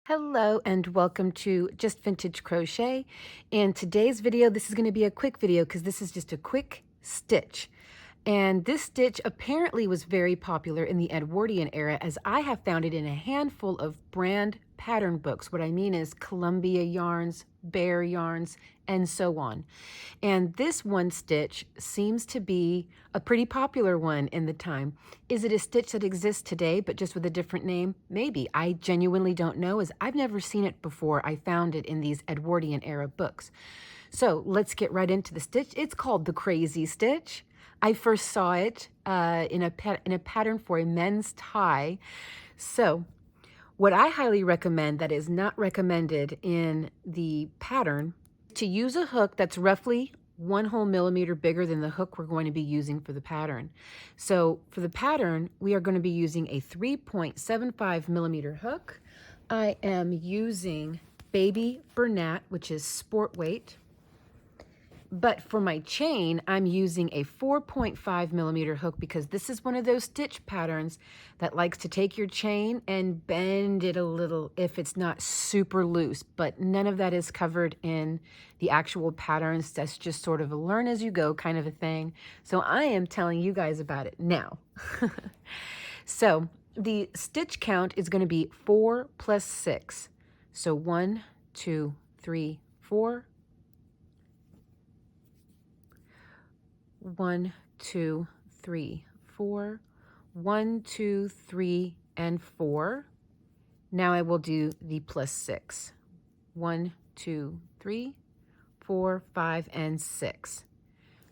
Hello and welcome to Just Vintage Crochet. In today's video, this is going to be a quick video because this is just a quick stitch. And this stitch apparently was very popular in the Edwardian era, as I have found it in a handful of brand pattern books. What I mean is Columbia yarns, Bear yarns, and so on. And this one stitch seems to be a pretty popular one in the time. Is it a stitch that exists today, but just with a different name? Maybe. I genuinely don't know, as I've never seen it before. I found it in these Edwardian era books. So let's get right into the stitch. It's called the Crazy Stitch. I first saw it in a pattern for a men's tie. So what I highly recommend that is not recommended in the pattern, to use a hook that's roughly 1 whole millimeter bigger than the hook we're going to be using for the pattern. So for the pattern, we are going to be using a 3.75 millimeter hook. I am using Baby Bernat, which is sport weight. But for my chain, I'm using a 4.5 millimeter hook because this is one of those stitch patterns that likes to take your chain and bend it a little if it's not super loose. But none of that is covered in the actual patterns. That's just sort of a learn as you go kind of a thing. So I am telling you guys about it now. So the stitch count is going to be 4 plus 6. So 1, 2, 3, 4. 1, 2, 3, 4. 1, 2, 3, and 4. Now I will do the plus 6. 1, 2, 3, 4, 5, and 6.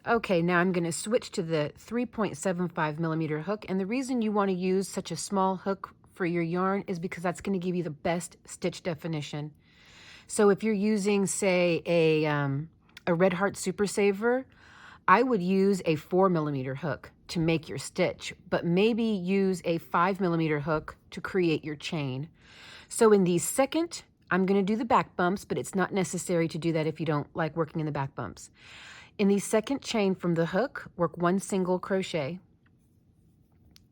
Okay, now I'm going to switch to the 3.75 millimeter hook, and the reason you want to use such a small hook for your yarn is because that's going to give you the best stitch definition. So if you're using, say, a Red Heart Super Saver, I would use a 4 millimeter hook to make your stitch, but maybe use a 5 millimeter hook to create your chain. So in the second, I'm going to do the back bumps, but it's not necessary to do that if you don't like working in the back bumps. In the second chain from the hook, work 1 single crochet.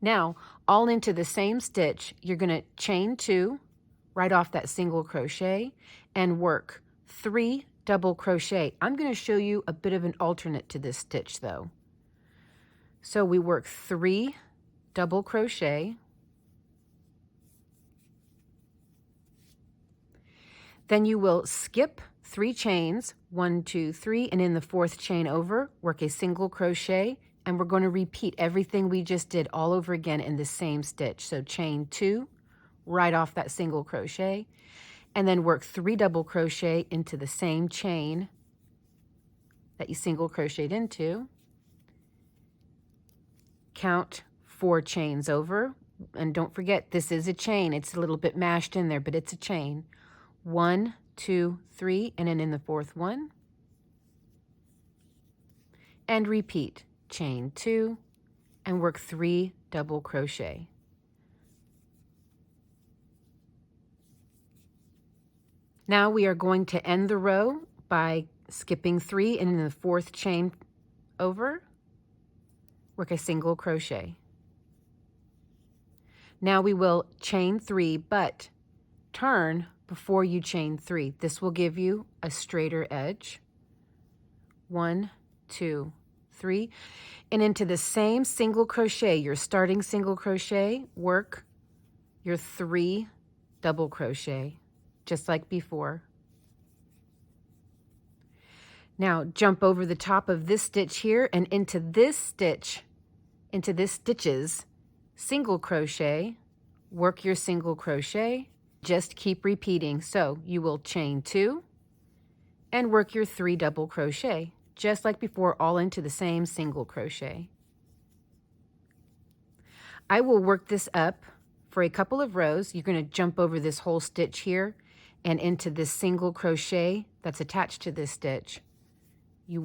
Now, all into the same stitch, you're going to chain 2 right off that single crochet and work 3 double crochet. I'm going to show you a bit of an alternate to this stitch though. So we work 3 double crochet, then you will skip 3 chains, 1, 2, 3, and in the 4th chain over, work a single crochet, and we're going to repeat everything we just did all over again in the same stitch. So chain 2 right off that single crochet, and then work 3 double crochet into the same chain that you single crocheted into. Count 4 chains over, and don't forget this is a chain. It's a little bit mashed in there, but it's a chain. 1, 2, 3, and then in the 4th one. And repeat. Chain 2 and work 3 double crochet. Now we are going to end the row by skipping 3 and in the 4th chain over, work a single crochet. Now we will chain 3, but turn before you chain 3. This will give you a straighter edge. 1, 2, 3, and into the same single crochet, your starting single crochet, work your 3 double crochet. Just like before. Now jump over the top of this stitch here and into this stitch, into this stitch's single crochet, work your single crochet, just keep repeating. So you will chain 2 and work your 3 double crochet, just like before, all into the same single crochet. I will work this up for a couple of rows. You're going to jump over this whole stitch here and into this single crochet that's attached to this stitch, you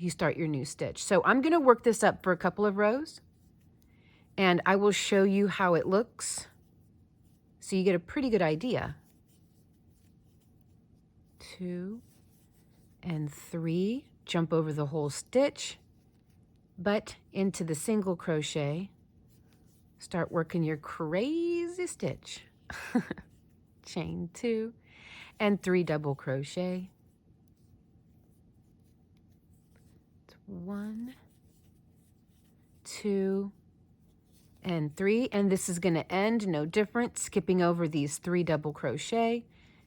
start your new stitch. So I'm going to work this up for a couple of rows, and I will show you how it looks so you get a pretty good idea. 2 and 3, jump over the whole stitch, but into the single crochet, start working your crazy stitch. chain 2, and 3 double crochet. 1, 2, and 3, and this is going to end no different, skipping over these 3 double crochet,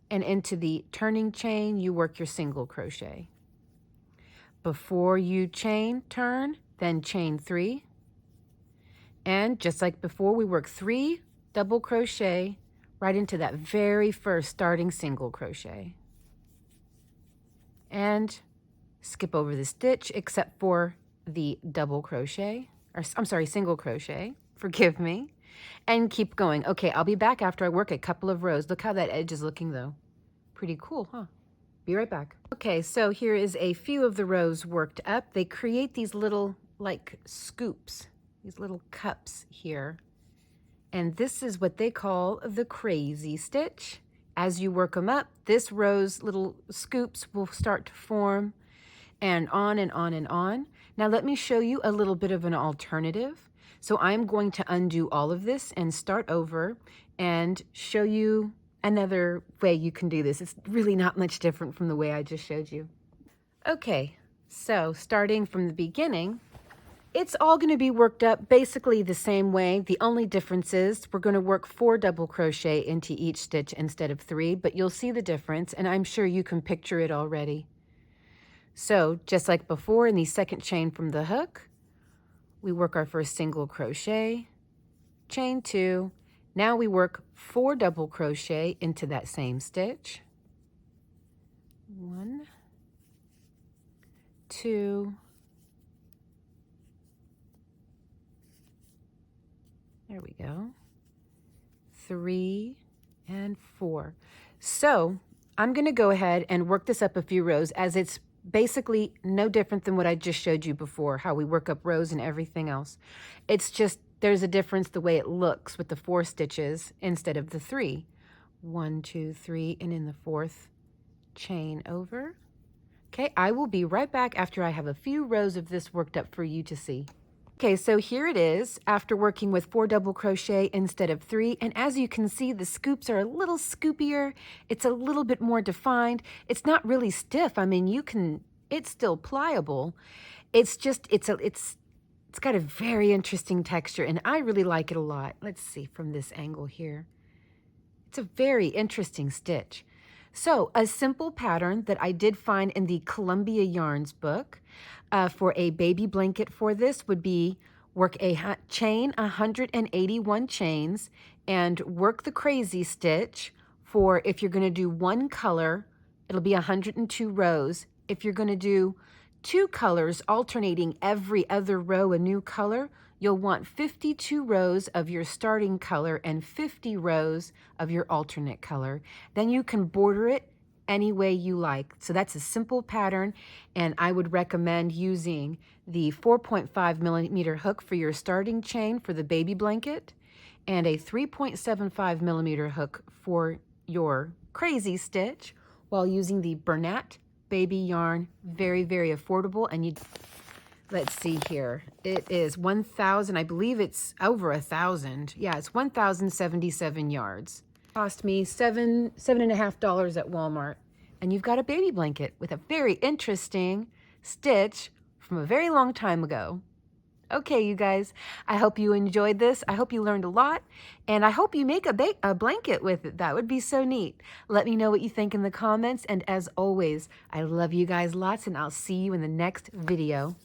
and into the turning chain you work your single crochet. Before you chain, turn, then chain 3, and just like before, we work 3 double crochet right into that very first starting single crochet, and skip over the stitch except for the double crochet, or I'm sorry, single crochet, forgive me, and keep going. Okay, I'll be back after I work a couple of rows. Look how that edge is looking though. Pretty cool, huh? Be right back. Okay, so here is a few of the rows worked up. They create these little like scoops, these little cups here. And this is what they call the crazy stitch. As you work them up, this row's little scoops will start to form, and on and on and on. Now let me show you a little bit of an alternative. So I'm going to undo all of this and start over and show you another way you can do this. It's really not much different from the way I just showed you. Okay, so starting from the beginning, it's all going to be worked up basically the same way. The only difference is we're going to work 4 double crochet into each stitch instead of 3, but you'll see the difference, and I'm sure you can picture it already. So just like before in the second chain from the hook, we work our first single crochet, chain 2. Now we work 4 double crochet into that same stitch. 1, 2, there we go, 3, and 4. So I'm going to go ahead and work this up a few rows, as it's basically no different than what I just showed you before, how we work up rows and everything else. It's just there's a difference the way it looks with the 4 stitches instead of the 3. 1, 2, 3, and in the 4th, chain over. Okay, I will be right back after I have a few rows of this worked up for you to see. Okay, so here it is after working with 4 double crochet instead of 3, and as you can see, the scoops are a little scoopier. It's a little bit more defined. It's not really stiff. I mean, it's still pliable. It's just it's got a very interesting texture, and I really like it a lot. Let's see from this angle here. It's a very interesting stitch. So a simple pattern that I did find in the Columbia Yarns book for a baby blanket for this would be work a chain 181 chains and work the crazy stitch for, if you're going to do one color, it'll be 102 rows. If you're going to do 2 colors alternating every other row a new color, you'll want 52 rows of your starting color and 50 rows of your alternate color. Then you can border it any way you like. So that's a simple pattern, and I would recommend using the 4.5 millimeter hook for your starting chain for the baby blanket and a 3.75 millimeter hook for your crazy stitch, while using the Bernat baby yarn. Very, very affordable. And let's see here, it is 1,000, I believe it's over 1,000. Yeah, it's 1,077 yards. Cost me $7.50 at Walmart, and you've got a baby blanket with a very interesting stitch from a very long time ago. Okay, you guys, I hope you enjoyed this. I hope you learned a lot, and I hope you make a blanket with it. That would be so neat. Let me know what you think in the comments, and as always, I love you guys lots, and I'll see you in the next video.